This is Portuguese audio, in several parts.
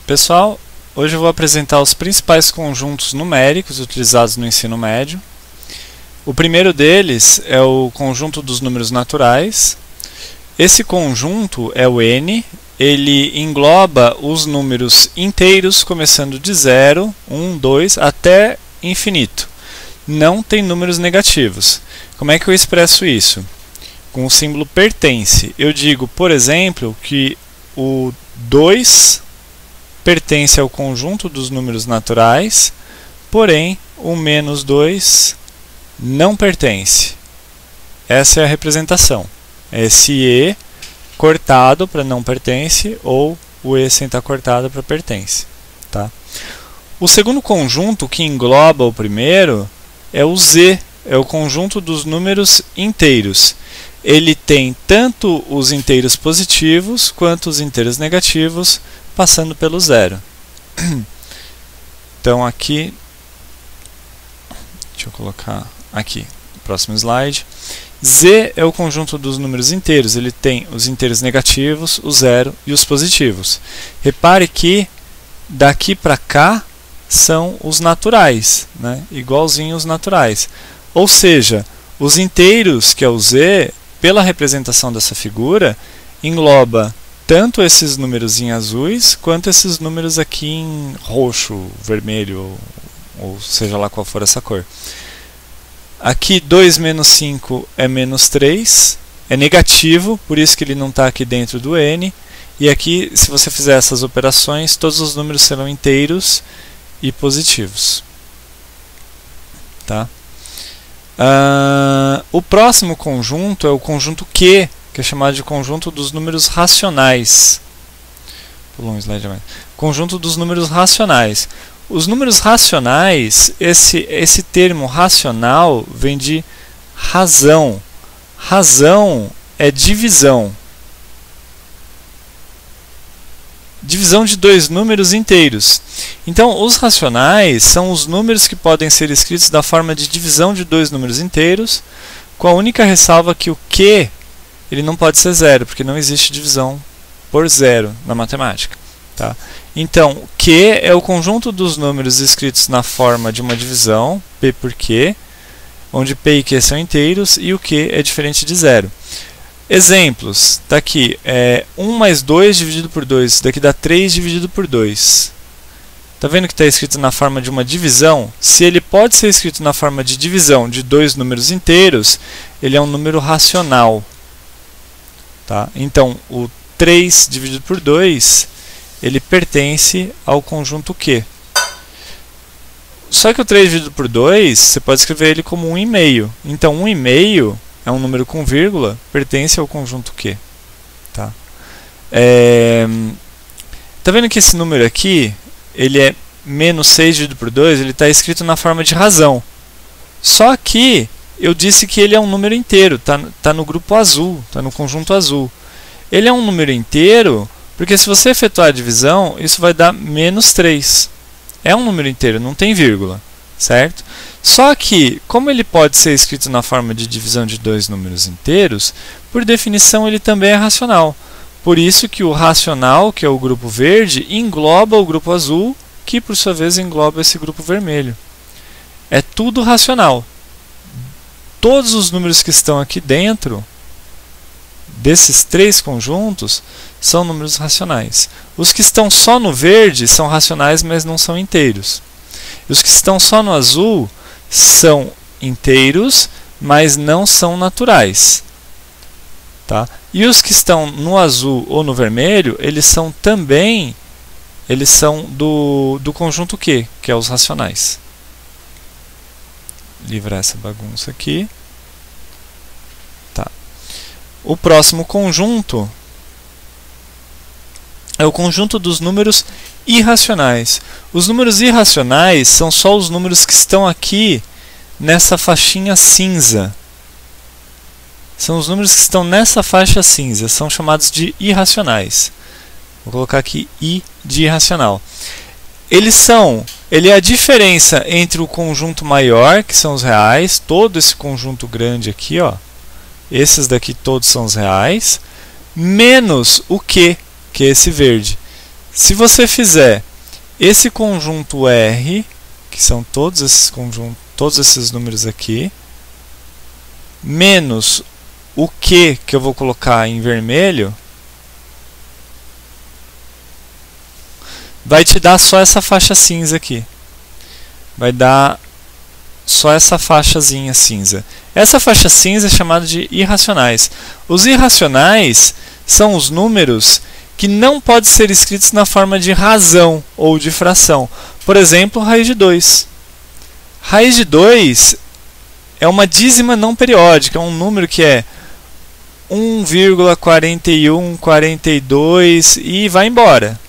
Pessoal, hoje eu vou apresentar os principais conjuntos numéricos utilizados no ensino médio. O primeiro deles é o conjunto dos números naturais. Esse conjunto é o n, ele engloba os números inteiros começando de 0, 1, 2 até infinito. Não tem números negativos. Como é que eu expresso isso? Com o símbolo pertence. Eu digo, por exemplo, que o 2 pertence ao conjunto dos números naturais, porém o menos 2 não pertence. Essa é a representação. Esse E cortado para não pertence ou o E sem estar cortado para pertence. Tá? O segundo conjunto que engloba o primeiro é o Z, é o conjunto dos números inteiros. Ele tem tanto os inteiros positivos quanto os inteiros negativos, passando pelo zero. Então aqui, deixa eu colocar aqui, próximo slide. Z é o conjunto dos números inteiros, ele tem os inteiros negativos, o zero e os positivos. Repare que daqui para cá são os naturais, né? Igualzinho os naturais. Ou seja, os inteiros, que é o Z, pela representação dessa figura, engloba tanto esses números em azuis, quanto esses números aqui em roxo, vermelho, ou seja lá qual for essa cor. Aqui 2 menos 5 é menos 3, é negativo, por isso que ele não está aqui dentro do n. E aqui, se você fizer essas operações, todos os números serão inteiros e positivos. Tá? O próximo conjunto é o conjunto Q, que é chamado de conjunto dos números racionais. Pulou um slide a mais. Conjunto dos números racionais. Os números racionais, esse termo racional vem de razão. Razão é divisão. Divisão de dois números inteiros. Então, os racionais são os números que podem ser escritos da forma de divisão de dois números inteiros, com a única ressalva que o Q ele não pode ser zero, porque não existe divisão por zero na matemática. Tá? Então, Q é o conjunto dos números escritos na forma de uma divisão, P por Q, onde P e Q são inteiros e o Q é diferente de zero. Exemplos, está aqui, 1 mais 2 dividido por 2, isso daqui dá 3 dividido por 2. Está vendo que está escrito na forma de uma divisão? Se ele pode ser escrito na forma de divisão de dois números inteiros, ele é um número racional. Tá? Então, o 3 dividido por 2, ele pertence ao conjunto Q. Só que o 3 dividido por 2, você pode escrever ele como 1,5. Então, 1,5 é um número com vírgula, pertence ao conjunto Q. Tá? Tá vendo que esse número aqui, ele é menos 6 dividido por 2, ele está escrito na forma de razão. Só que eu disse que ele é um número inteiro, tá no grupo azul, está no conjunto azul. Ele é um número inteiro, porque se você efetuar a divisão, isso vai dar menos 3. É um número inteiro, não tem vírgula, certo? Só que, como ele pode ser escrito na forma de divisão de dois números inteiros, por definição ele também é racional. Por isso que o racional, que é o grupo verde, engloba o grupo azul, que por sua vez engloba esse grupo vermelho. É tudo racional. Todos os números que estão aqui dentro desses três conjuntos são números racionais. Os que estão só no verde são racionais, mas não são inteiros. Os que estão só no azul são inteiros, mas não são naturais. Tá? E os que estão no azul ou no vermelho, eles são também do conjunto Q, que é os racionais. Livrar essa bagunça aqui. Tá. O próximo conjunto é o conjunto dos números irracionais. Os números irracionais são só os números que estão aqui nessa faixinha cinza. São os números que estão nessa faixa cinza, são chamados de irracionais. Vou colocar aqui I de irracional. Ele é a diferença entre o conjunto maior, que são os reais, todo esse conjunto grande aqui, ó, esses daqui todos são os reais, menos o Q, que é esse verde. Se você fizer esse conjunto R, que são todos esses números aqui, menos o Q, que eu vou colocar em vermelho, vai te dar só essa faixa cinza aqui. Vai dar só essa faixazinha cinza. Essa faixa cinza é chamada de irracionais. Os irracionais são os números que não podem ser escritos na forma de razão ou de fração. Por exemplo, raiz de 2. Raiz de 2 é uma dízima não periódica, é um número que é 1,4142 e vai embora.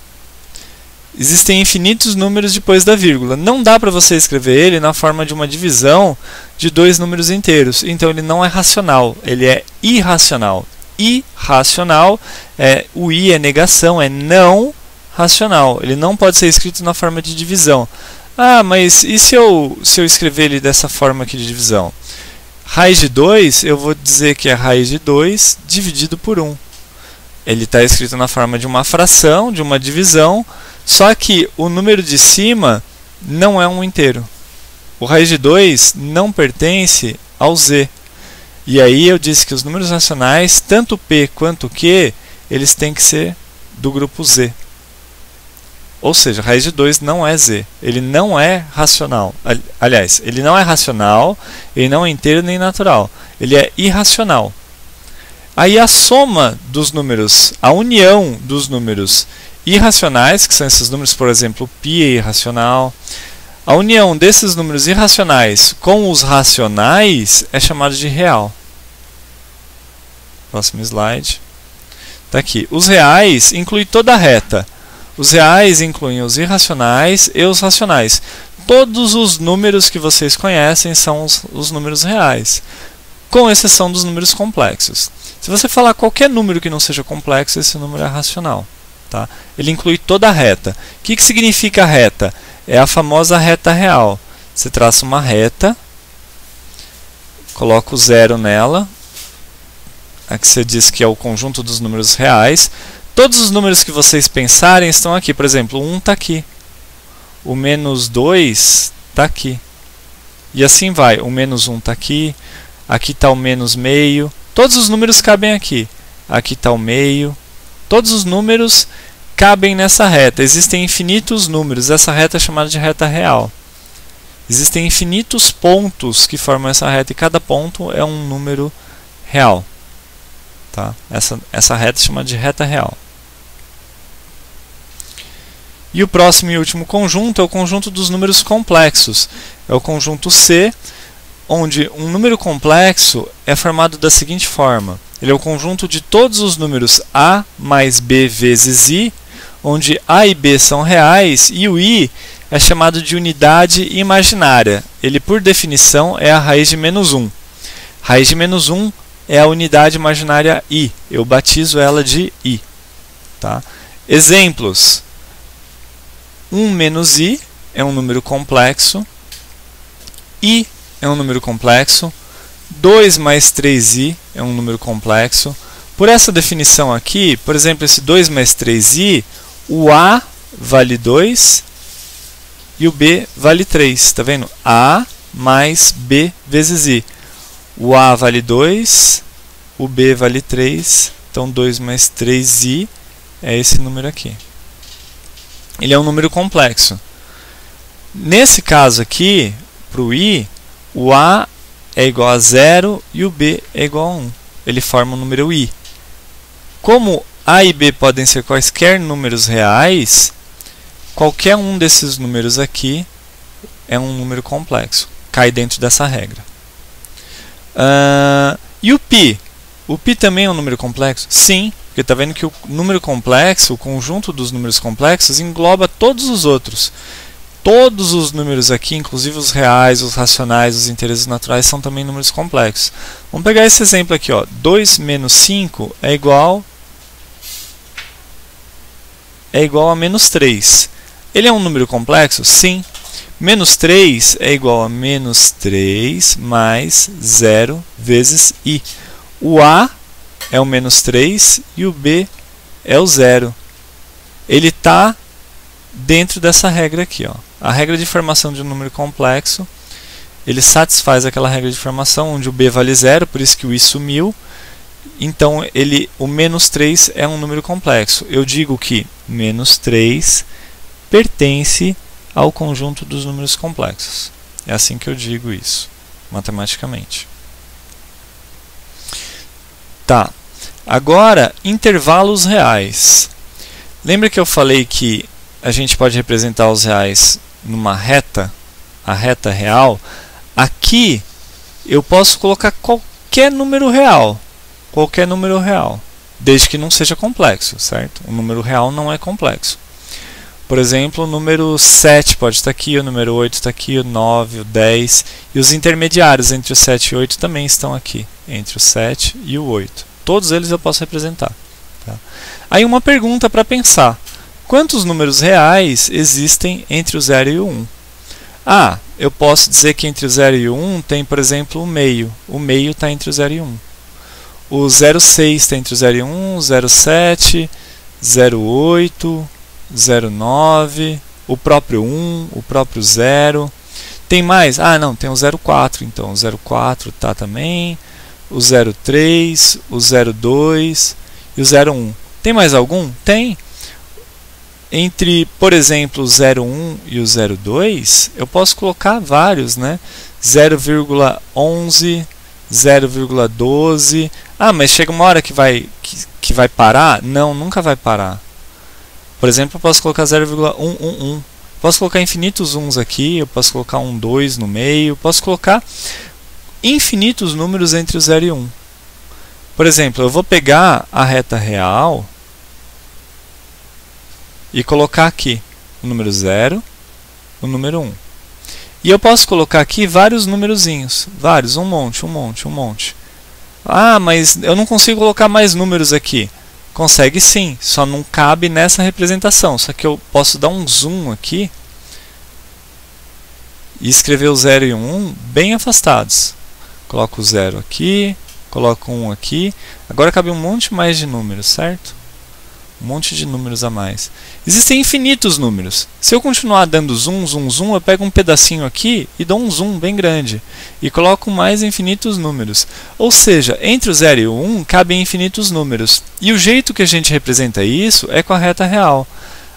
Existem infinitos números depois da vírgula. Não dá para você escrever ele na forma de uma divisão de dois números inteiros. Então ele não é racional, ele é irracional. Irracional, o i é negação, é não racional. Ele não pode ser escrito na forma de divisão. Ah, mas e se eu escrever ele dessa forma aqui de divisão? Raiz de 2, eu vou dizer que é raiz de 2 dividido por 1. Ele está escrito na forma de uma fração, de uma divisão, só que o número de cima não é um inteiro. O raiz de 2 não pertence ao z. E aí eu disse que os números racionais, tanto p quanto q, eles têm que ser do grupo z. Ou seja, raiz de 2 não é z. Ele não é racional. Aliás, ele não é racional, ele não é inteiro nem natural. Ele é irracional. Aí a soma dos números, a união dos números irracionais, que são esses números, por exemplo, π é irracional, a união desses números irracionais com os racionais é chamada de real. Próximo slide. Está aqui. Os reais incluem toda a reta. Os reais incluem os irracionais e os racionais. Todos os números que vocês conhecem são os números reais, com exceção dos números complexos. Se você falar qualquer número que não seja complexo, esse número é racional. Tá? Ele inclui toda a reta. O que significa a reta? É a famosa reta real. Você traça uma reta, coloca o zero nela, aqui você diz que é o conjunto dos números reais. Todos os números que vocês pensarem estão aqui. Por exemplo, o 1 está aqui, o menos 2 está aqui. E assim vai. O menos 1 está aqui, aqui está o menos meio. Todos os números cabem aqui. Aqui está o meio. Todos os números cabem nessa reta. Existem infinitos números. Essa reta é chamada de reta real. Existem infinitos pontos que formam essa reta e cada ponto é um número real. Tá? Essa reta é chamada de reta real. E o próximo e último conjunto é o conjunto dos números complexos. É o conjunto C, onde um número complexo é formado da seguinte forma. Ele é o conjunto de todos os números a mais b vezes i, onde a e b são reais e o i é chamado de unidade imaginária. Ele, por definição, é a raiz de menos 1. Raiz de menos 1 é a unidade imaginária i. Eu batizo ela de i. Tá? Exemplos. 1 menos i é um número complexo. I é um número complexo. 2 mais 3i é um número complexo. Por essa definição aqui, por exemplo, esse 2 mais 3i, o a vale 2 e o b vale 3. Está vendo? a mais b vezes i. O a vale 2, o b vale 3. Então 2 mais 3i é esse número aqui. Ele é um número complexo. Nesse caso aqui, para o i, o a é igual a 0 e o b é igual a 1. Ele forma o número i. Como a e b podem ser quaisquer números reais, qualquer um desses números aqui é um número complexo. Cai dentro dessa regra. E o π? O π também é um número complexo? Sim, porque está vendo que o número complexo, o conjunto dos números complexos, engloba todos os outros. Todos os números aqui, inclusive os reais, os racionais, os inteiros naturais, são também números complexos. Vamos pegar esse exemplo aqui. 2 menos 5 é igual a menos 3. Ele é um número complexo? Sim. Menos 3 é igual a menos 3 mais 0 vezes i. O a é o menos 3 e o b é o 0. ele está dentro dessa regra aqui, ó. A regra de formação de um número complexo, ele satisfaz aquela regra de formação onde o b vale 0, por isso que o i sumiu. Então, o menos 3 é um número complexo. Eu digo que menos 3 pertence ao conjunto dos números complexos. É assim que eu digo isso, matematicamente. Tá. Agora, intervalos reais. Lembra que eu falei que a gente pode representar os reais numa reta, a reta real? Aqui, eu posso colocar qualquer número real. Qualquer número real, desde que não seja complexo, certo? O número real não é complexo. Por exemplo, o número 7 pode estar aqui, o número 8 está aqui, o 9, o 10. E os intermediários entre o 7 e o 8 também estão aqui, entre o 7 e o 8. Todos eles eu posso representar. Tá? Aí uma pergunta para pensar. Quantos números reais existem entre o 0 e o 1? Ah, eu posso dizer que entre o 0 e o 1 tem, por exemplo, o meio. O meio está entre o 0 e o 1. O 0,6 está entre o 0 e 1, 0,7, 0,8, 0,9, o próprio 1, o próprio 0. Tem mais? Ah, não, tem o 0,4, então o 0,4 está também, o 0,3, o 0,2 e o 0,1. Tem mais algum? Tem. Entre, por exemplo, o 0,1 e o 0,2, eu posso colocar vários, né? 0,11, 0,12. Ah, mas chega uma hora que vai parar? Não, nunca vai parar. Por exemplo, eu posso colocar 0,111. Posso colocar infinitos uns aqui, eu posso colocar um 2 no meio, posso colocar infinitos números entre o 0 e 1. Por exemplo, eu vou pegar a reta real e colocar aqui o número 0, o número 1. E eu posso colocar aqui vários numerozinhos, vários, um monte, um monte, um monte. Ah, mas eu não consigo colocar mais números aqui. Consegue sim, só não cabe nessa representação. Só que eu posso dar um zoom aqui e escrever o 0 e o 1 bem afastados. Coloco o 0 aqui, coloco um aqui. Agora cabe um monte mais de números, certo? Um monte de números a mais. Existem infinitos números. Se eu continuar dando zoom, zoom, zoom, eu pego um pedacinho aqui e dou um zoom bem grande. E coloco mais infinitos números. Ou seja, entre o 0 e o 1 cabem infinitos números. E o jeito que a gente representa isso é com a reta real.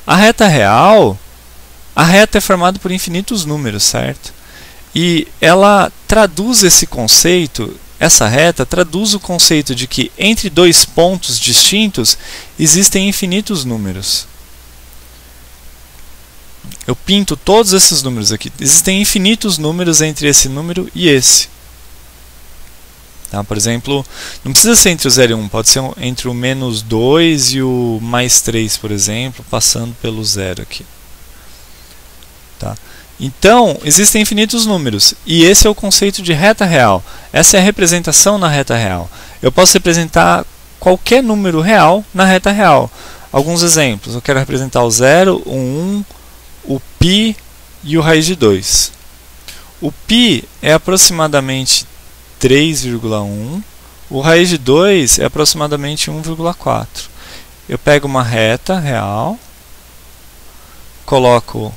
A reta real, a reta é formada por infinitos números, certo? E ela traduz esse conceito. Essa reta traduz o conceito de que entre dois pontos distintos existem infinitos números. Eu pinto todos esses números aqui. Existem infinitos números entre esse número e esse. Tá? Por exemplo, não precisa ser entre o 0 e 1, pode ser entre o menos 2 e o mais 3, por exemplo, passando pelo 0 aqui. Tá? Então, existem infinitos números, e esse é o conceito de reta real. Essa é a representação na reta real. Eu posso representar qualquer número real na reta real. Alguns exemplos. Eu quero representar o 0, o 1, o π e o raiz de 2. O π é aproximadamente 3,1. O raiz de 2 é aproximadamente 1,4. Eu pego uma reta real, coloco...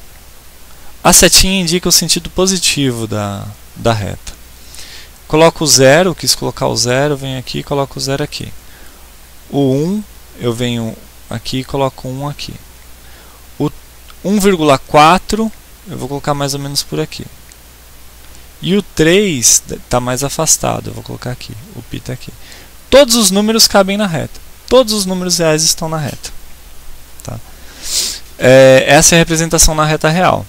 A setinha indica o sentido positivo da reta. Coloco o 0, quis colocar o 0, venho aqui e coloco o 0 aqui. O 1, eu venho aqui e coloco 1 aqui. O 1,4, eu vou colocar mais ou menos por aqui. E o 3 está mais afastado, eu vou colocar aqui. O π está aqui. Todos os números cabem na reta. Todos os números reais estão na reta. Tá? Essa é a representação na reta real.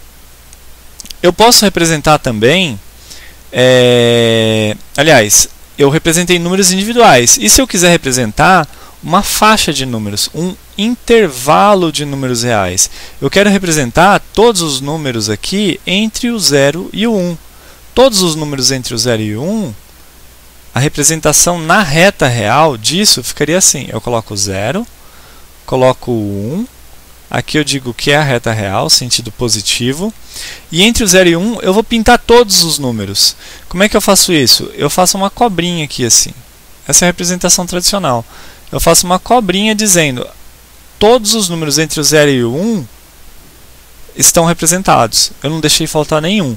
Eu posso representar também, aliás, eu representei números individuais. E se eu quiser representar uma faixa de números, um intervalo de números reais? Eu quero representar todos os números aqui entre o 0 e o 1. Todos os números entre o 0 e o 1, a representação na reta real disso ficaria assim. Eu coloco o 0, coloco o 1. Aqui eu digo que é a reta real, sentido positivo. E entre o 0 e 1 eu vou pintar todos os números. Como é que eu faço isso? Eu faço uma cobrinha aqui assim. Essa é a representação tradicional. Eu faço uma cobrinha dizendo todos os números entre o 0 e o 1 estão representados. Eu não deixei faltar nenhum.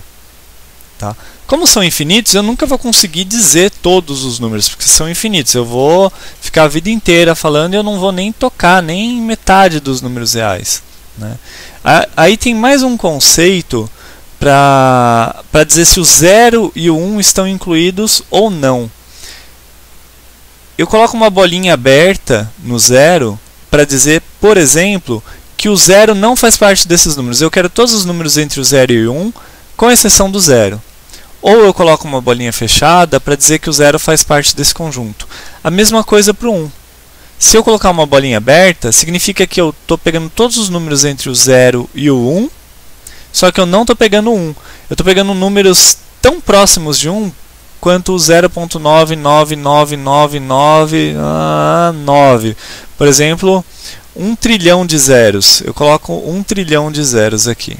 Tá? Como são infinitos, eu nunca vou conseguir dizer todos os números, porque são infinitos. Eu vou ficar a vida inteira falando e eu não vou nem tocar nem metade dos números reais. Né? Aí tem mais um conceito para dizer se o 0 e o 1 estão incluídos ou não. Eu coloco uma bolinha aberta no 0 para dizer, por exemplo, que o 0 não faz parte desses números. Eu quero todos os números entre o 0 e o 1, com exceção do 0. Ou eu coloco uma bolinha fechada para dizer que o 0 faz parte desse conjunto. A mesma coisa para o 1. Se eu colocar uma bolinha aberta, significa que eu estou pegando todos os números entre o 0 e o 1, só que eu não estou pegando 1. Eu estou pegando números tão próximos de 1 quanto o 0.9999999. Por exemplo, 1 trilhão de zeros. Eu coloco 1 trilhão de zeros aqui.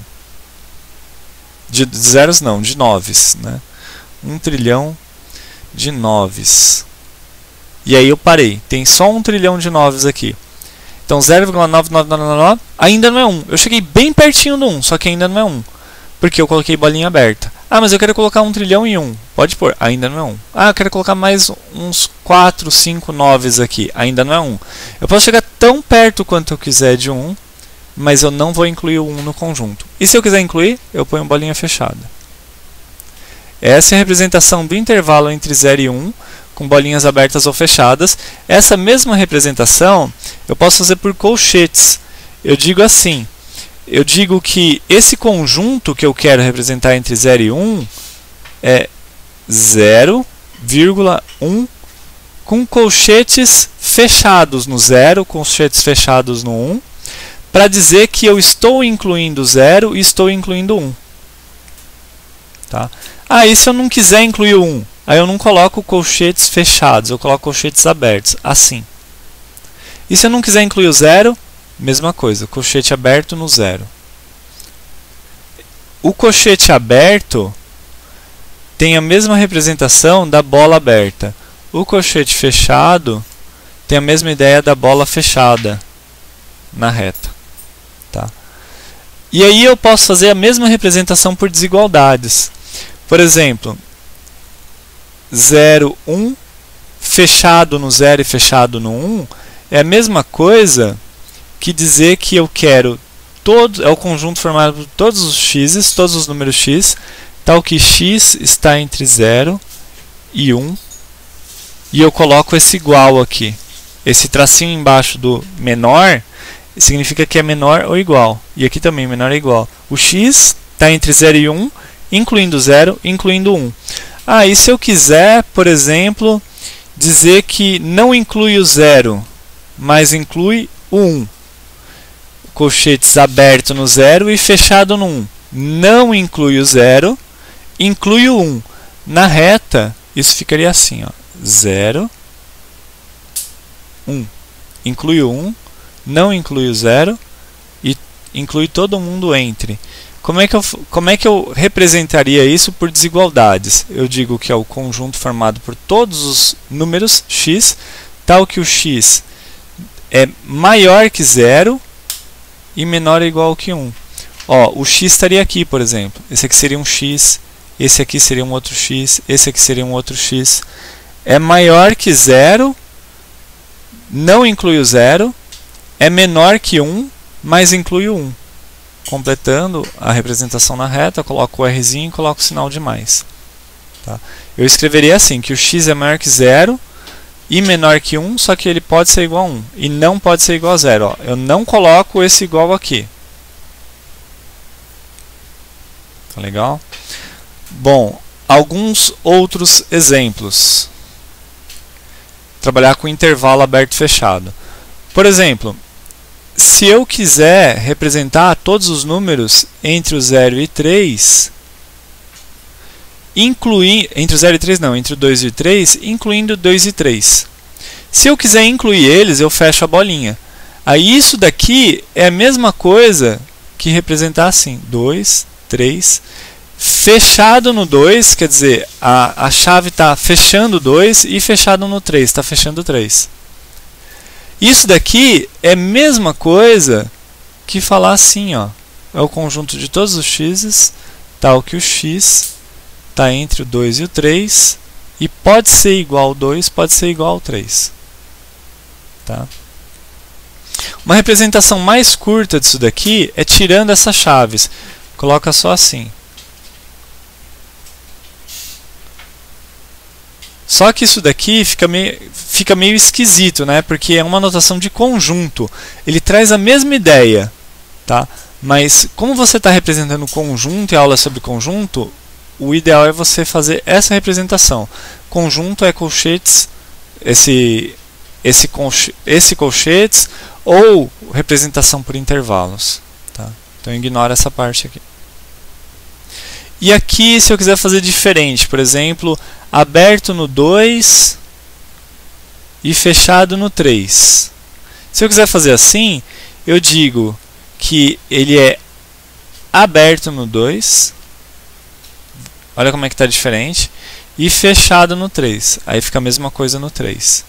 De zeros não, de noves. Né? 1 trilhão de noves. E aí eu parei. Tem só 1 trilhão de noves aqui. Então 0,9999 ainda não é 1. Eu cheguei bem pertinho do 1, só que ainda não é 1. Porque eu coloquei bolinha aberta. Ah, mas eu quero colocar 1 trilhão e 1. Pode pôr, ainda não é 1. Ah, eu quero colocar mais uns 4, 5 noves aqui. Ainda não é 1. Eu posso chegar tão perto quanto eu quiser de 1, mas eu não vou incluir o 1 no conjunto. E se eu quiser incluir, eu ponho bolinha fechada. Essa é a representação do intervalo entre 0 e 1, com bolinhas abertas ou fechadas. Essa mesma representação eu posso fazer por colchetes. Eu digo assim, eu digo que esse conjunto que eu quero representar entre 0 e 1 é 0,1 com colchetes fechados no 0, colchetes fechados no 1, para dizer que eu estou incluindo 0 e estou incluindo 1. Tá? Ah, e se eu não quiser incluir o 1? Aí eu não coloco colchetes fechados, eu coloco colchetes abertos, assim. E se eu não quiser incluir o 0? Mesma coisa, colchete aberto no 0. O colchete aberto tem a mesma representação da bola aberta. O colchete fechado tem a mesma ideia da bola fechada na reta. Tá? E aí eu posso fazer a mesma representação por desigualdades. Por exemplo, 0, 1, fechado no 0 e fechado no 1 é a mesma coisa que dizer que eu quero é o conjunto formado por todos os x's, todos os números x, tal que x está entre 0 e 1, e eu coloco esse igual aqui. Esse tracinho embaixo do menor significa que é menor ou igual, e aqui também menor ou igual. O x está entre 0 e 1, incluindo 0, incluindo 1. Ah, e se eu quiser, por exemplo, dizer que não inclui o 0, mas inclui o 1. Colchetes aberto no 0 e fechado no 1. Não inclui o 0, inclui o 1. Na reta, isso ficaria assim, ó, 0, 1. Inclui o 1, não inclui o 0 e inclui todo mundo entre. Como é que eu representaria isso por desigualdades? Eu digo que é o conjunto formado por todos os números x, tal que o x é maior que 0 e menor ou igual que 1. Ó, o x estaria aqui, por exemplo. Esse aqui seria um x, esse aqui seria um outro x, esse aqui seria um outro x. É maior que 0, não inclui o 0, é menor que 1, mas inclui o 1. Completando a representação na reta, eu coloco o Rzinho e coloco o sinal de mais. Tá? Eu escreveria assim, que o x é maior que 0 e menor que 1, só que ele pode ser igual a 1 e não pode ser igual a 0. Ó. Eu não coloco esse igual aqui. Tá legal? Bom, alguns outros exemplos. Trabalhar com intervalo aberto e fechado. Por exemplo, se eu quiser representar todos os números entre o 0 e 3, entre o 0 e 3 não, entre o 2 e o 3, incluindo 2 e 3. Se eu quiser incluir eles, eu fecho a bolinha. Aí isso daqui é a mesma coisa que representar assim, 2, 3, fechado no 2, quer dizer, a chave está fechando o 2 e fechado no 3, está fechando o 3. Isso daqui é a mesma coisa que falar assim, ó. É o conjunto de todos os x's, tal que o x está entre o 2 e o 3, e pode ser igual ao 2, pode ser igual ao 3. Tá? Uma representação mais curta disso daqui é tirando essas chaves. Coloca só assim. Só que isso daqui fica meio esquisito, né? Porque é uma notação de conjunto. Ele traz a mesma ideia, tá? Mas como você está representando conjunto e aula sobre conjunto, o ideal é você fazer essa representação. Conjunto é colchetes, esse colchetes, ou representação por intervalos. Tá? Então ignora essa parte aqui. E aqui, se eu quiser fazer diferente, por exemplo, aberto no 2 e fechado no 3. Se eu quiser fazer assim, eu digo que ele é aberto no 2, olha como é que está diferente, e fechado no 3. Aí fica a mesma coisa no 3.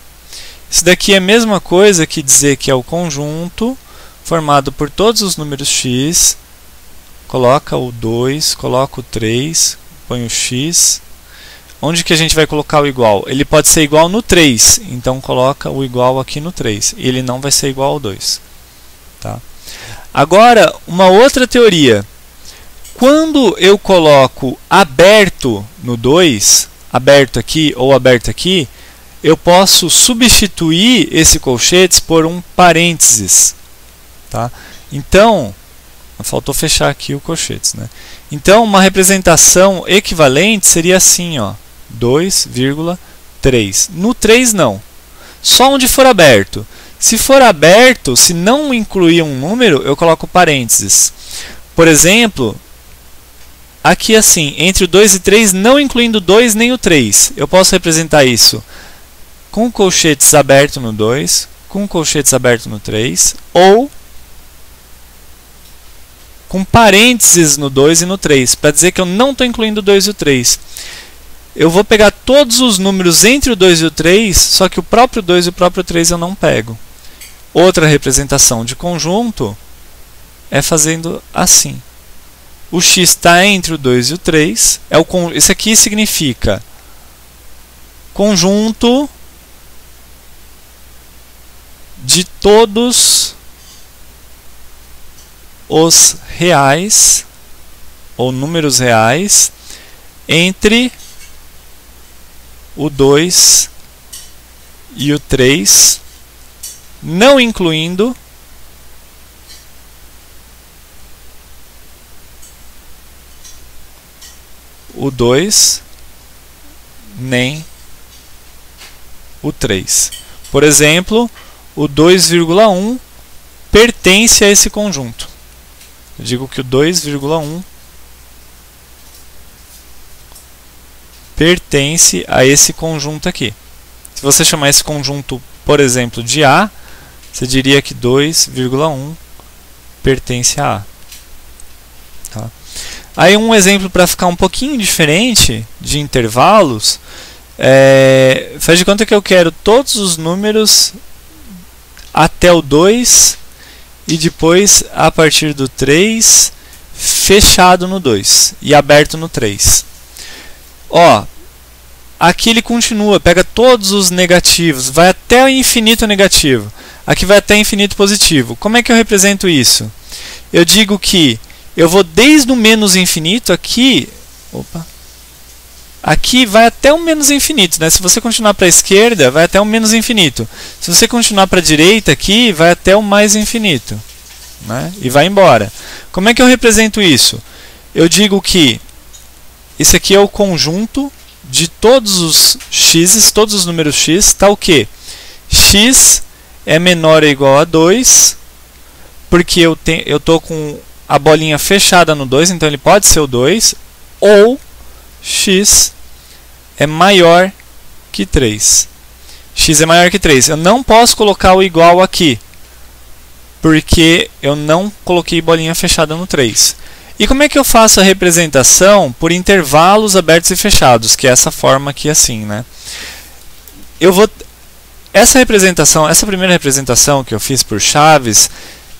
Isso daqui é a mesma coisa que dizer que é o conjunto formado por todos os números x, coloca o 2, coloca o 3, põe o x. Onde que a gente vai colocar o igual? Ele pode ser igual no 3, então coloca o igual aqui no 3, e ele não vai ser igual ao 2. Tá? Agora, uma outra teoria. Quando eu coloco aberto no 2, aberto aqui ou aberto aqui, eu posso substituir esse colchetes por um parênteses. Tá? Então, faltou fechar aqui o colchetes, né? Então, uma representação equivalente seria assim, ó, 2,3. No 3 não. Só onde for aberto. Se for aberto, se não incluir um número, eu coloco parênteses. Por exemplo, aqui assim, entre o 2 e 3, não incluindo o 2 nem o 3. Eu posso representar isso com colchetes aberto no 2, com colchetes aberto no 3, ou com parênteses no 2 e no 3, para dizer que eu não estou incluindo o 2 e o 3. Eu vou pegar todos os números entre o 2 e o 3, só que o próprio 2 e o próprio 3 eu não pego. Outra representação de conjunto é fazendo assim. O x está entre o 2 e o 3. Isso aqui significa conjunto de todos os reais, ou números reais, entre o 2 e o 3, não incluindo o 2 nem o 3. Por exemplo, o 2,1 pertence a esse conjunto. Eu digo que o 2,1 pertence a esse conjunto aqui. Se você chamar esse conjunto, por exemplo, de A, você diria que 2,1 pertence a A. Tá? Aí um exemplo para ficar um pouquinho diferente de intervalos, faz de conta que eu quero todos os números até o 2 e depois a partir do 3 fechado no 2 e aberto no 3. Ó, aqui ele continua, pega todos os negativos, vai até o infinito negativo. Aqui vai até infinito positivo. Como é que eu represento isso? Eu digo que eu vou desde o menos infinito aqui, aqui vai até o menos infinito, né? Se você continuar para a esquerda, vai até o menos infinito. Se você continuar para a direita aqui, vai até o mais infinito, né? E vai embora. Como é que eu represento isso? Eu digo que isso aqui é o conjunto de todos os x's, todos os números x, tá o quê? X é menor ou igual a 2, porque eu estou com a bolinha fechada no 2, então ele pode ser o 2, ou x é maior que 3. X é maior que 3. Eu não posso colocar o igual aqui, porque eu não coloquei bolinha fechada no 3. E como é que eu faço a representação por intervalos abertos e fechados, que é essa forma aqui assim, né? essa primeira representação que eu fiz por chaves,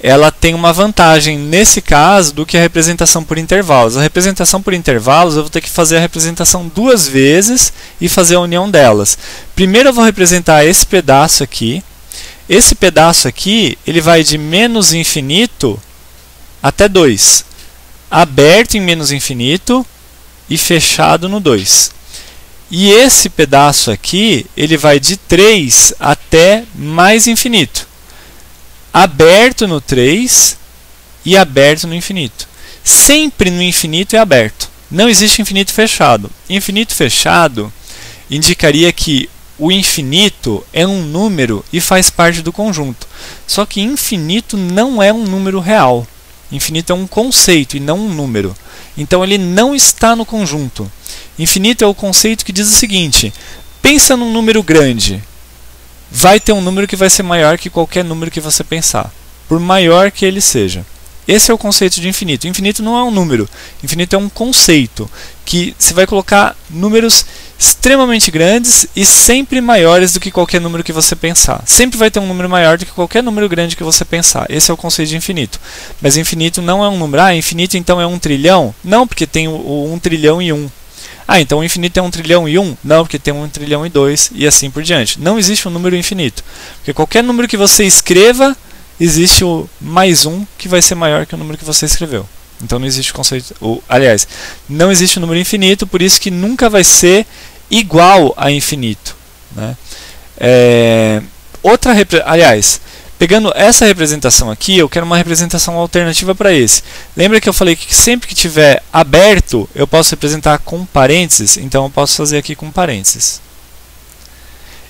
ela tem uma vantagem nesse caso do que a representação por intervalos. A representação por intervalos eu vou ter que fazer a representação duas vezes e fazer a união delas. Primeiro eu vou representar esse pedaço aqui. Esse pedaço aqui ele vai de menos infinito até 2, aberto em menos infinito e fechado no 2. E esse pedaço aqui ele vai de 3 até mais infinito, aberto no 3 e aberto no infinito. Sempre no infinito é aberto. Não existe infinito fechado. Infinito fechado indicaria que o infinito é um número e faz parte do conjunto. Só que infinito não é um número real. Infinito é um conceito e não um número. Então ele não está no conjunto. Infinito é o conceito que diz o seguinte: pensa num número grande. Vai ter um número que vai ser maior que qualquer número que você pensar, por maior que ele seja. Esse é o conceito de infinito. Infinito não é um número. Infinito é um conceito que você vai colocar números extremamente grandes e sempre maiores do que qualquer número que você pensar. Sempre vai ter um número maior do que qualquer número grande que você pensar. Esse é o conceito de infinito. Mas infinito não é um número. Ah, infinito então é 1 trilhão? Não, porque tem o 1 trilhão e 1. Ah, então o infinito é 1 trilhão e 1? Não, porque tem 1 trilhão e 2 e assim por diante. Não existe um número infinito. Porque qualquer número que você escreva, existe o mais 1 que vai ser maior que o número que você escreveu. Então não existe o conceito... aliás, não existe o número infinito, por isso que nunca vai ser igual a infinito, né? Aliás, pegando essa representação aqui, eu quero uma representação alternativa para esse. Lembra que eu falei que sempre que tiver aberto, eu posso representar com parênteses? Então eu posso fazer aqui com parênteses.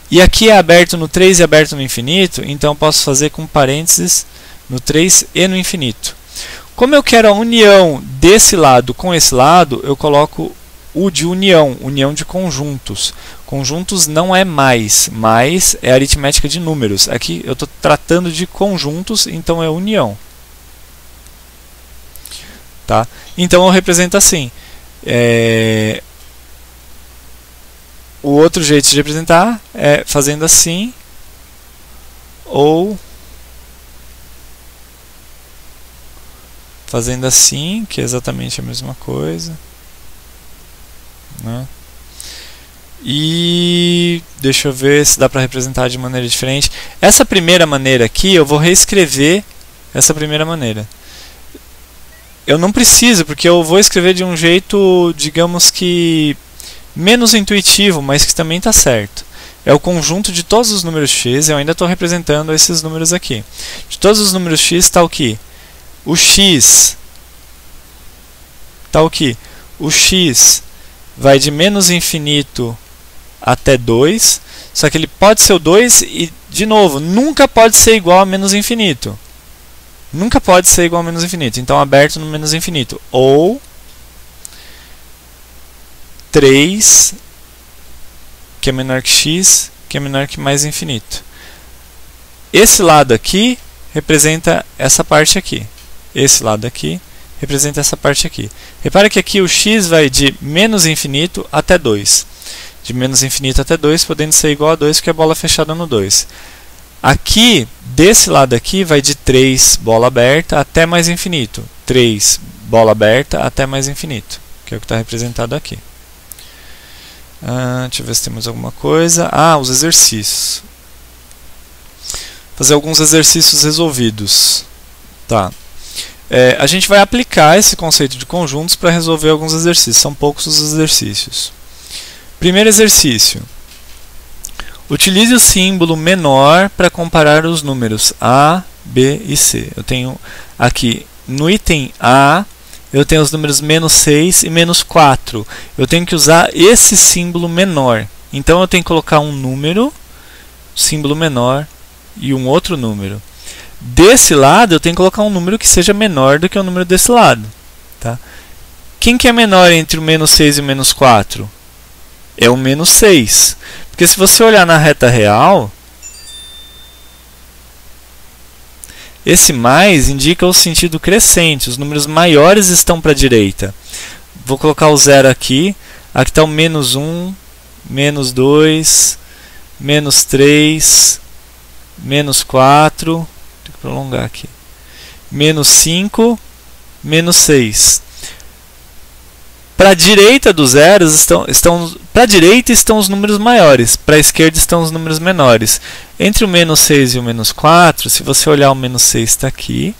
E aqui é aberto no 3 e aberto no infinito, então eu posso fazer com parênteses no 3 e no infinito. Como eu quero a união desse lado com esse lado, eu coloco o de união, união de conjuntos. Conjuntos não é mais é aritmética de números. Aqui eu estou tratando de conjuntos, então é união. Tá? Então eu represento assim. O outro jeito de representar é fazendo assim, ou fazendo assim, que é exatamente a mesma coisa, né? E deixa eu ver se dá para representar de maneira diferente. Essa primeira maneira aqui, eu vou reescrever essa primeira maneira. Eu não preciso, porque eu vou escrever de um jeito, digamos que menos intuitivo, mas que também está certo. É o conjunto de todos os números x, eu ainda estou representando esses números aqui. De todos os números x está o que? O x está o que? O x vai de menos infinito até 2, só que ele pode ser o 2 e, de novo, nunca pode ser igual a menos infinito. Nunca pode ser igual a menos infinito. Então, aberto no menos infinito. Ou 3, que é menor que x, que é menor que mais infinito. Esse lado aqui representa essa parte aqui. Esse lado aqui representa essa parte aqui. Repara que aqui o x vai de menos infinito até 2. De menos infinito até 2, podendo ser igual a 2, porque é bola fechada no 2. Aqui, desse lado aqui, vai de 3, bola aberta, até mais infinito. 3, bola aberta, até mais infinito. Que é o que está representado aqui. Deixa eu ver se temos alguma coisa. Os exercícios. Fazer alguns exercícios resolvidos. Tá. A gente vai aplicar esse conceito de conjuntos para resolver alguns exercícios. São poucos os exercícios. Primeiro exercício. Utilize o símbolo menor para comparar os números A, B e C. Eu tenho aqui no item A, eu tenho os números menos 6 e menos 4. Eu tenho que usar esse símbolo menor. Então eu tenho que colocar um número, símbolo menor, e um outro número. Desse lado eu tenho que colocar um número que seja menor do que o número desse lado. Tá? Quem que é menor entre o menos 6 e o menos 4? É o menos 6. Porque se você olhar na reta real, esse mais indica o sentido crescente. Os números maiores estão para a direita. Vou colocar o 0 aqui. Aqui está o menos 1, menos 2, menos 3, menos 4, tem que prolongar aqui, menos 5, menos 6. Para a direita dos zeros para a direita estão os números maiores, para a esquerda estão os números menores. Entre o menos 6 e o menos 4, se você olhar, o menos 6 está aqui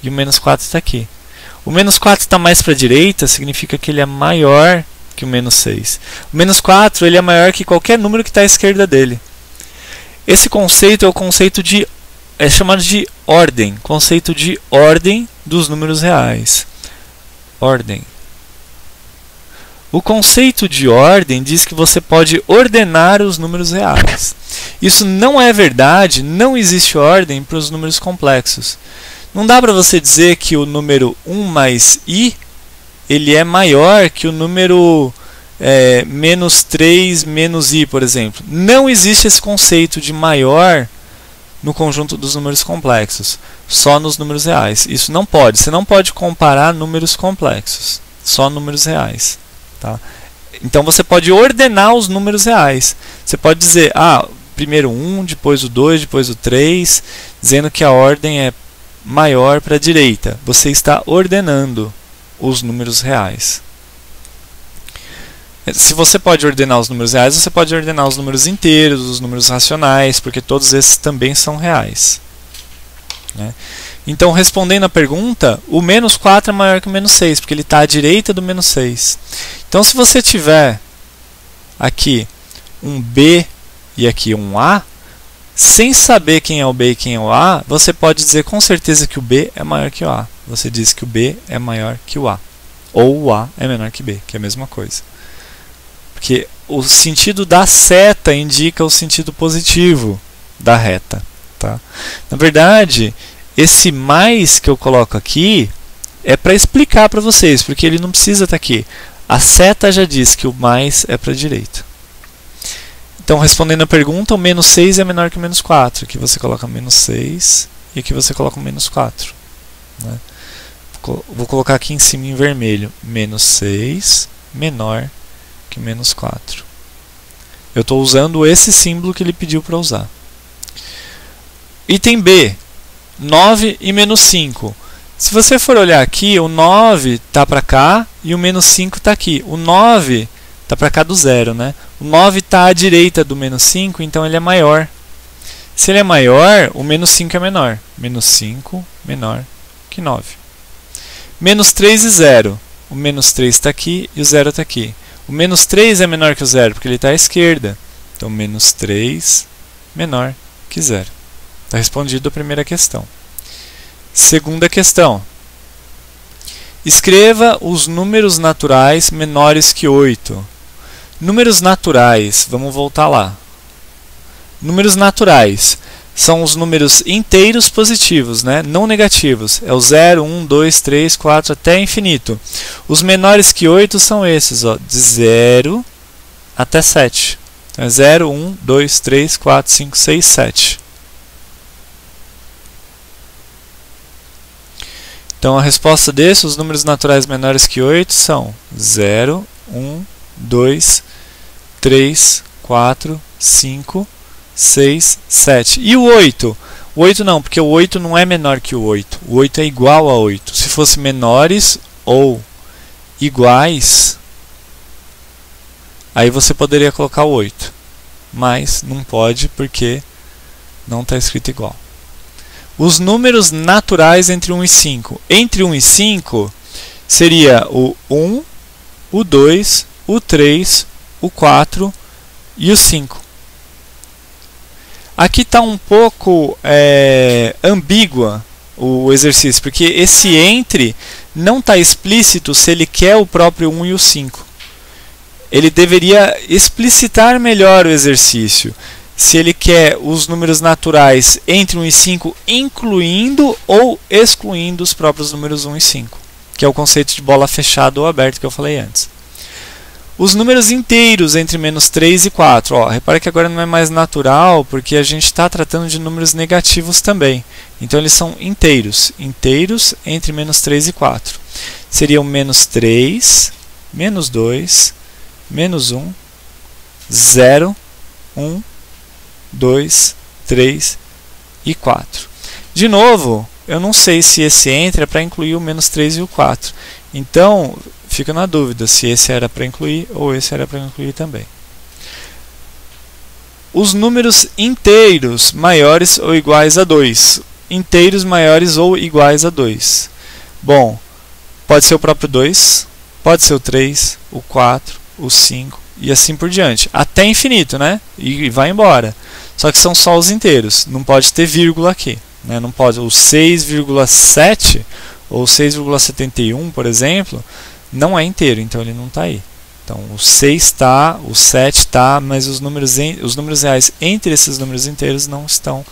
e o menos 4 está aqui. O menos 4 está mais para a direita, significa que ele é maior que o menos 6. O menos 4 ele é maior que qualquer número que está à esquerda dele. Esse conceito é o conceito é chamado de ordem, conceito de ordem dos números reais. Ordem. O conceito de ordem diz que você pode ordenar os números reais. Isso não é verdade, não existe ordem para os números complexos. Não dá para você dizer que o número 1 mais i ele é maior que o número menos 3 menos i, por exemplo. Não existe esse conceito de maior no conjunto dos números complexos, só nos números reais. Isso não pode, você não pode comparar números complexos, só números reais. Tá? Então você pode ordenar os números reais. Você pode dizer, primeiro 1, depois o 2, depois o 3, dizendo que a ordem é maior para a direita. Você está ordenando os números reais. Se você pode ordenar os números reais, você pode ordenar os números inteiros, os números racionais, porque todos esses também são reais. Né? Então, respondendo a pergunta, o menos 4 é maior que o menos 6, porque ele está à direita do menos 6. Então, se você tiver aqui um B e aqui um A, sem saber quem é o B e quem é o A, você pode dizer com certeza que o B é maior que o A. Você diz que o B é maior que o A. Ou o A é menor que B, que é a mesma coisa. Porque o sentido da seta indica o sentido positivo da reta. Tá? Na verdade, esse mais que eu coloco aqui é para explicar para vocês, porque ele não precisa estar aqui. A seta já diz que o mais é para a direita. Então, respondendo a pergunta, o menos 6 é menor que o menos 4. Aqui você coloca menos 6 e aqui você coloca o menos 4. Né? Vou colocar aqui em cima em vermelho. Menos 6 menor que menos 4. Eu estou usando esse símbolo que ele pediu para usar. Item B, 9 e menos 5. Se você for olhar aqui, o 9 está para cá e o menos 5 está aqui. O 9 está para cá do zero, né? O 9 está à direita do menos 5, então ele é maior. Se ele é maior, o menos 5 é menor. Menos 5 menor que 9. Menos 3 e 0. O menos 3 está aqui e o 0 está aqui. O menos 3 é menor que o 0, porque ele está à esquerda. Então, menos 3 menor que 0. Está respondido a primeira questão. Segunda questão. Escreva os números naturais menores que 8. Números naturais, vamos voltar lá. Números naturais são os números inteiros positivos, né? Não negativos. É o 0, 1, 2, 3, 4 até infinito. Os menores que 8 são esses, ó, de 0 até 7. Então é 0, 1, 2, 3, 4, 5, 6, 7. Então a resposta desse, os números naturais menores que 8 são 0, 1, 2, 3, 4, 5, 6, 7. E o 8? O 8 não, porque o 8 não é menor que o 8. O 8 é igual a 8. Se fosse menores ou iguais, aí você poderia colocar o 8. Mas não pode porque não está escrito igual. Os números naturais entre 1 e 5. Entre 1 e 5 seria o 1, o 2, o 3, o 4 e o 5. Aqui está um pouco ambígua o exercício, porque esse entre não está explícito se ele quer o próprio 1 e o 5. Ele deveria explicitar melhor o exercício. Se ele quer os números naturais entre 1 e 5, incluindo ou excluindo os próprios números 1 e 5, que é o conceito de bola fechada ou aberta que eu falei antes. Os números inteiros entre menos 3 e 4. Ó, repara que agora não é mais natural, porque a gente está tratando de números negativos também. Então eles são inteiros. Inteiros entre menos 3 e 4. Seriam menos 3, menos 2, menos 1, 0, 1, 2, 3 e 4. De novo, eu não sei se esse entre é para incluir o menos 3 e o 4. Então, fica na dúvida se esse era para incluir ou esse era para incluir também. Os números inteiros maiores ou iguais a 2. Inteiros maiores ou iguais a 2. Bom, pode ser o próprio 2, pode ser o 3, o 4, o 5 e assim por diante. Até infinito, né? E vai embora. Só que são só os inteiros. Não pode ter vírgula aqui. Né? Não pode. O 6,7 ou 6,71, por exemplo, não é inteiro, então ele não está aí. Então o 6 está, o 7 está, mas os números reais entre esses números inteiros não estão,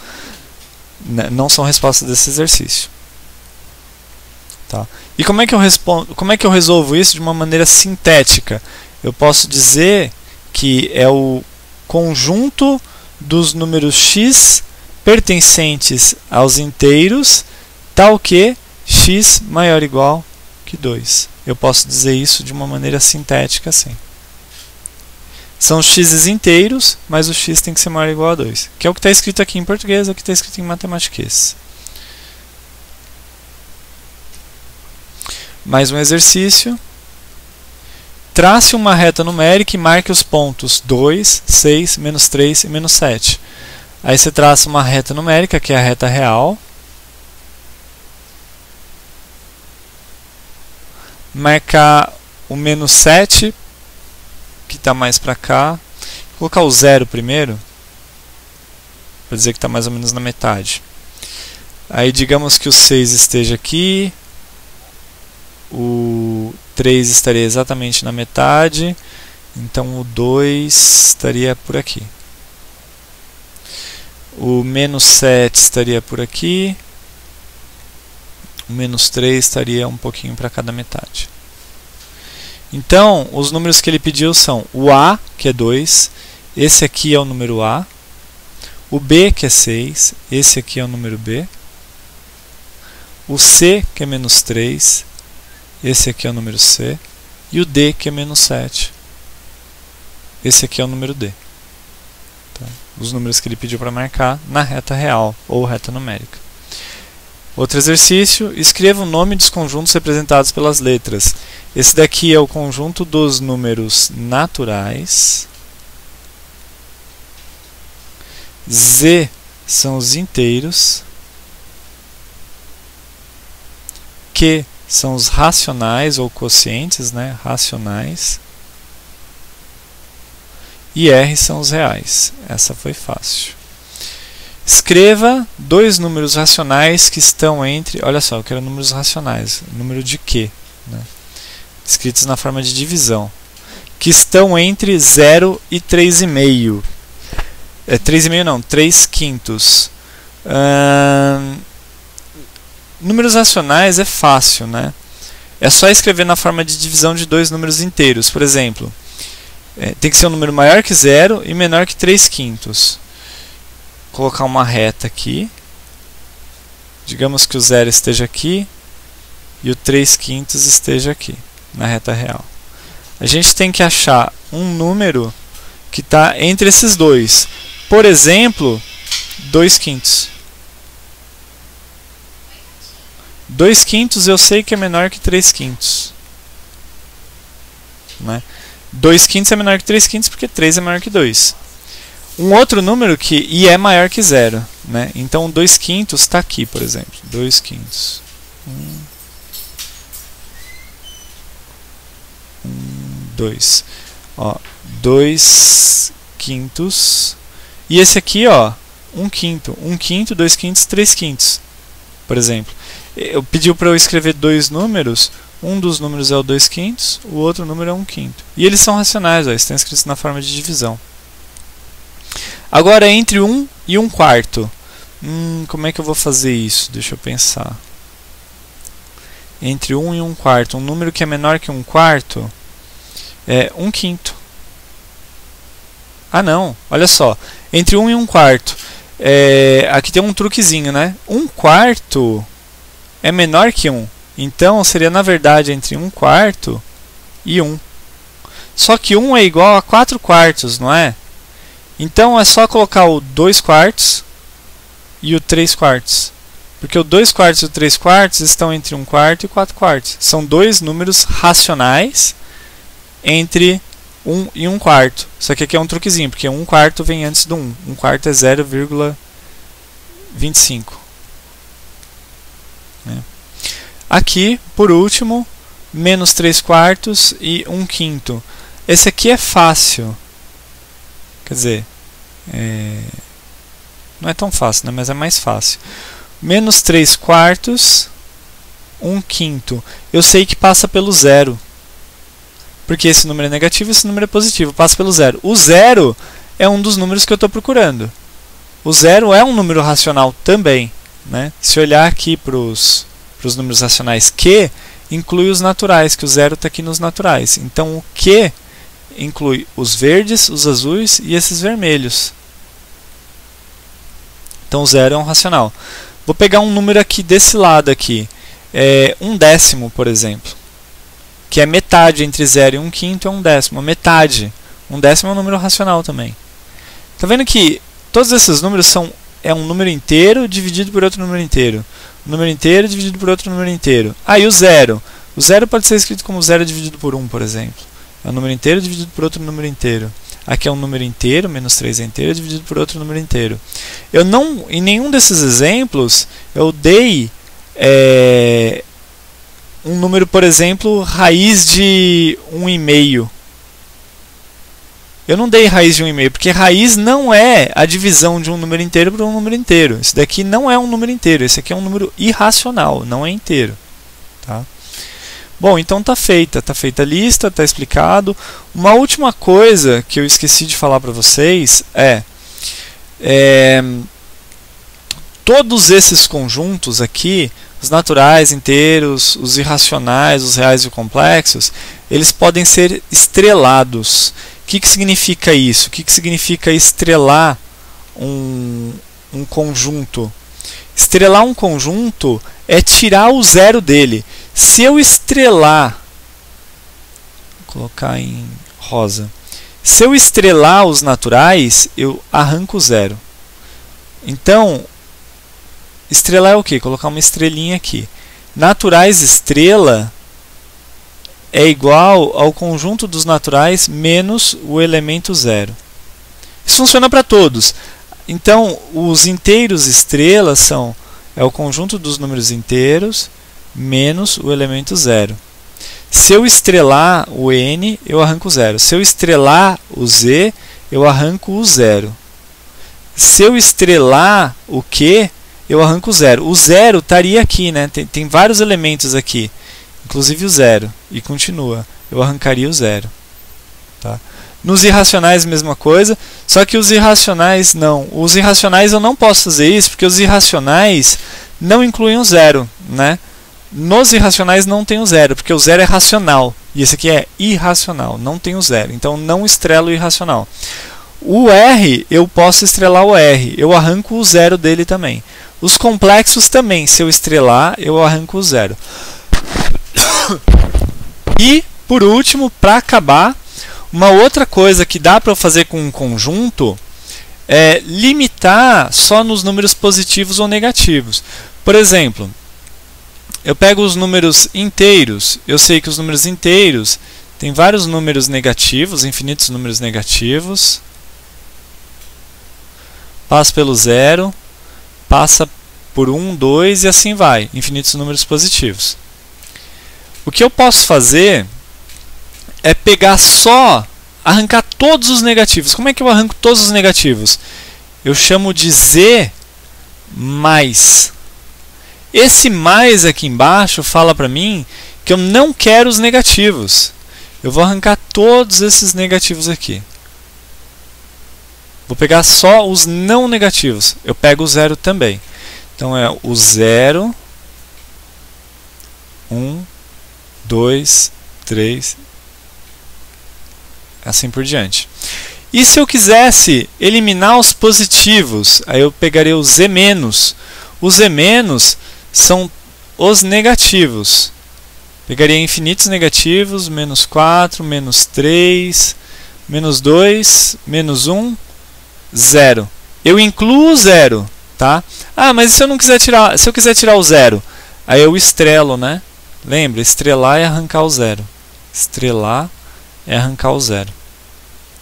não são respostas desse exercício. Tá? E como é que eu resolvo isso de uma maneira sintética? Eu posso dizer que é o conjunto dos números x pertencentes aos inteiros, tal que x maior ou igual que 2. Eu posso dizer isso de uma maneira sintética assim. São x's inteiros, mas o x tem que ser maior ou igual a 2. Que é o que está escrito aqui em português, é o que está escrito em matemáticas. Mais um exercício. Trace uma reta numérica e marque os pontos 2, 6, menos 3 e menos 7. Aí você traça uma reta numérica, que é a reta real. Marcar o menos 7, que está mais para cá. Vou colocar o 0 primeiro, para dizer que está mais ou menos na metade. Aí digamos que o 6 esteja aqui. O 3 estaria exatamente na metade. Então o 2 estaria por aqui. O menos 7 estaria por aqui. O menos 3 estaria um pouquinho para cada metade. Então, os números que ele pediu são o A, que é 2. Esse aqui é o número A. O B, que é 6. Esse aqui é o número B. O C, que é menos 3. Esse aqui é o número C. E o D, que é menos 7. Esse aqui é o número D. Tá? Os números que ele pediu para marcar na reta real ou reta numérica. Outro exercício, escreva o nome dos conjuntos representados pelas letras. Esse daqui é o conjunto dos números naturais. Z são os inteiros. Q são os racionais ou quocientes, né? Racionais. E R são os reais. Essa foi fácil. Escreva dois números racionais que estão entre... Olha só, eu quero números racionais. Número de Q, né? Escritos na forma de divisão. Que estão entre 0 e 3,5. 3,5 não, 3 quintos. Números racionais é fácil, né? É só escrever na forma de divisão de dois números inteiros. Por exemplo, tem que ser um número maior que 0 e menor que 3 quintos. Colocar uma reta aqui. Digamos que o 0 esteja aqui e o 3 quintos esteja aqui, na reta real. A gente tem que achar um número que está entre esses dois. Por exemplo, 2 quintos. 2 quintos eu sei que é menor que 3 quintos. Né? 2 quintos é menor que 3 quintos porque 3 é maior que 2. Um outro número que é maior que 0. Né? Então 2 quintos está aqui, por exemplo. 2 quintos. 2. 2 quintos. E esse aqui, ó, 1 quinto. 1 quinto, 2 quintos, 3 quintos. Por exemplo. Eu pedi para eu escrever dois números. Um dos números é o 2 quintos, o outro número é 1 quinto. E eles são racionais, ó, estão escritos na forma de divisão. Agora, entre 1 e 1 quarto. Como é que eu vou fazer isso? Deixa eu pensar. Entre 1 e 1 quarto. Um número que é menor que 1 quarto é 1 quinto. Ah, não. Olha só. Entre 1 e 1 quarto. Aqui tem um truquezinho, né? 1 quarto é menor que 1. Então, seria, na verdade, entre 1 quarto e 1. Só que 1 é igual a 4 quartos, não é? Então é só colocar o 2/4 e o 3/4. Porque o 2/4 e o 3/4 estão entre 1/4 e 4/4. São dois números racionais entre 1 e 1/4. Só que aqui é um truquezinho, porque 1/4 vem antes do 1. 1/4 é 0,25. Aqui, por último, menos 3/4 e 1/5. Esse aqui é fácil. Quer dizer, não é tão fácil, né? Mas é mais fácil. Menos 3/4, 1/5. Eu sei que passa pelo zero. Porque esse número é negativo e esse número é positivo. Passa pelo zero. O zero é um dos números que eu estou procurando. O zero é um número racional também, né? Se olhar aqui para os números racionais Q, inclui os naturais, que o zero está aqui nos naturais. Então o Q inclui os verdes, os azuis e esses vermelhos. Então o zero é um racional. Vou pegar um número aqui desse lado aqui. 1/10, por exemplo. Que é metade entre 0 e 1/5 é 1/10. Metade. 1/10 é um número racional também. Está vendo que todos esses números é um número inteiro dividido por outro número inteiro. Um número inteiro dividido por outro número inteiro. E o zero? O zero pode ser escrito como 0 dividido por 1, por exemplo. É um número inteiro dividido por outro número inteiro. Aqui é um número inteiro, menos 3 é inteiro, dividido por outro número inteiro. Eu não, em nenhum desses exemplos, eu dei um número, por exemplo, raiz de 1,5. Eu não dei raiz de 1,5, porque raiz não é a divisão de um número inteiro por um número inteiro. Esse daqui não é um número inteiro, esse aqui é um número irracional, não é inteiro. Tá? Bom, então está feita a lista, está explicado. Uma última coisa que eu esqueci de falar para vocês todos esses conjuntos aqui, os naturais, inteiros, os irracionais, os reais e complexos, eles podem ser estrelados. O que significa isso? O que significa estrelar um conjunto? Estrelar um conjunto é tirar o zero dele. Se eu estrelar, vou colocar em rosa, se eu estrelar os naturais, eu arranco o zero. Então, estrelar é o quê? Colocar uma estrelinha aqui. Naturais estrela é igual ao conjunto dos naturais menos o elemento zero. Isso funciona para todos. Então, os inteiros estrelas é o conjunto dos números inteiros menos o elemento zero. Se eu estrelar o n, eu arranco o zero. Se eu estrelar o z, eu arranco o zero. Se eu estrelar o q, eu arranco o zero. O zero estaria aqui, né? Tem vários elementos aqui, inclusive o zero, e continua. Eu arrancaria o zero. Tá? Nos irracionais, mesma coisa, só que os irracionais não. Os irracionais eu não posso fazer isso, porque os irracionais não incluem o zero, né? Nos irracionais não tem o zero, porque o zero é racional. E esse aqui é irracional, não tem o zero. Então não estrelo o irracional. O R, eu posso estrelar o R. Eu arranco o zero dele também. Os complexos também, se eu estrelar, eu arranco o zero. E, por último, para acabar, uma outra coisa que dá para eu fazer com um conjunto é limitar só nos números positivos ou negativos. Por exemplo, eu pego os números inteiros. Eu sei que os números inteiros têm vários números negativos, infinitos números negativos. Passa pelo zero, passa por 1, 2 e assim vai, infinitos números positivos. O que eu posso fazer é pegar arrancar todos os negativos. Como é que eu arranco todos os negativos? Eu chamo de z mais. Esse mais aqui embaixo fala para mim que eu não quero os negativos. Eu vou arrancar todos esses negativos aqui. Vou pegar só os não negativos. Eu pego o zero também. Então é o 0, 1, 2, 3, assim por diante. E se eu quisesse eliminar os positivos, aí eu pegaria o z-. Os z- são os negativos. Pegaria infinitos negativos, menos 4, menos 3, menos 2, menos 1, 0. Eu incluo o 0, tá? Ah, mas se eu não quiser tirar, se eu quiser tirar o 0, aí eu estrelo, né? Lembra, estrelar é arrancar o 0. Estrelar é arrancar o 0,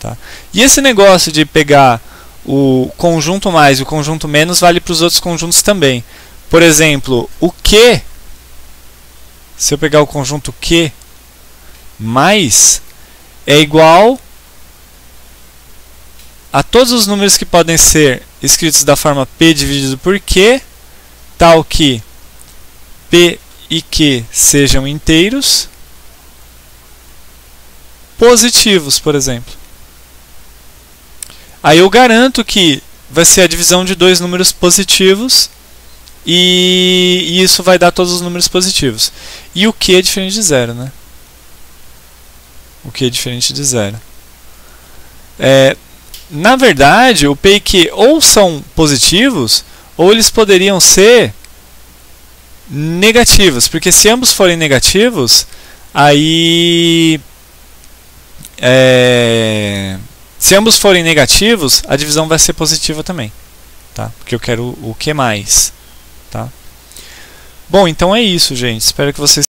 tá? E esse negócio de pegar o conjunto mais e o conjunto menos vale para os outros conjuntos também. Por exemplo, o Q, se eu pegar o conjunto Q mais, é igual a todos os números que podem ser escritos da forma P dividido por Q, tal que P e Q sejam inteiros positivos, por exemplo. Aí eu garanto que vai ser a divisão de dois números positivos e isso vai dar todos os números positivos. E o Q é diferente de 0, né? O Q é diferente de 0. Na verdade, o P e Q ou são positivos ou eles poderiam ser negativos, porque se ambos forem negativos, aí se ambos forem negativos, a divisão vai ser positiva também, tá? Porque eu quero o Q mais, tá? Bom, então é isso, gente. Espero que vocês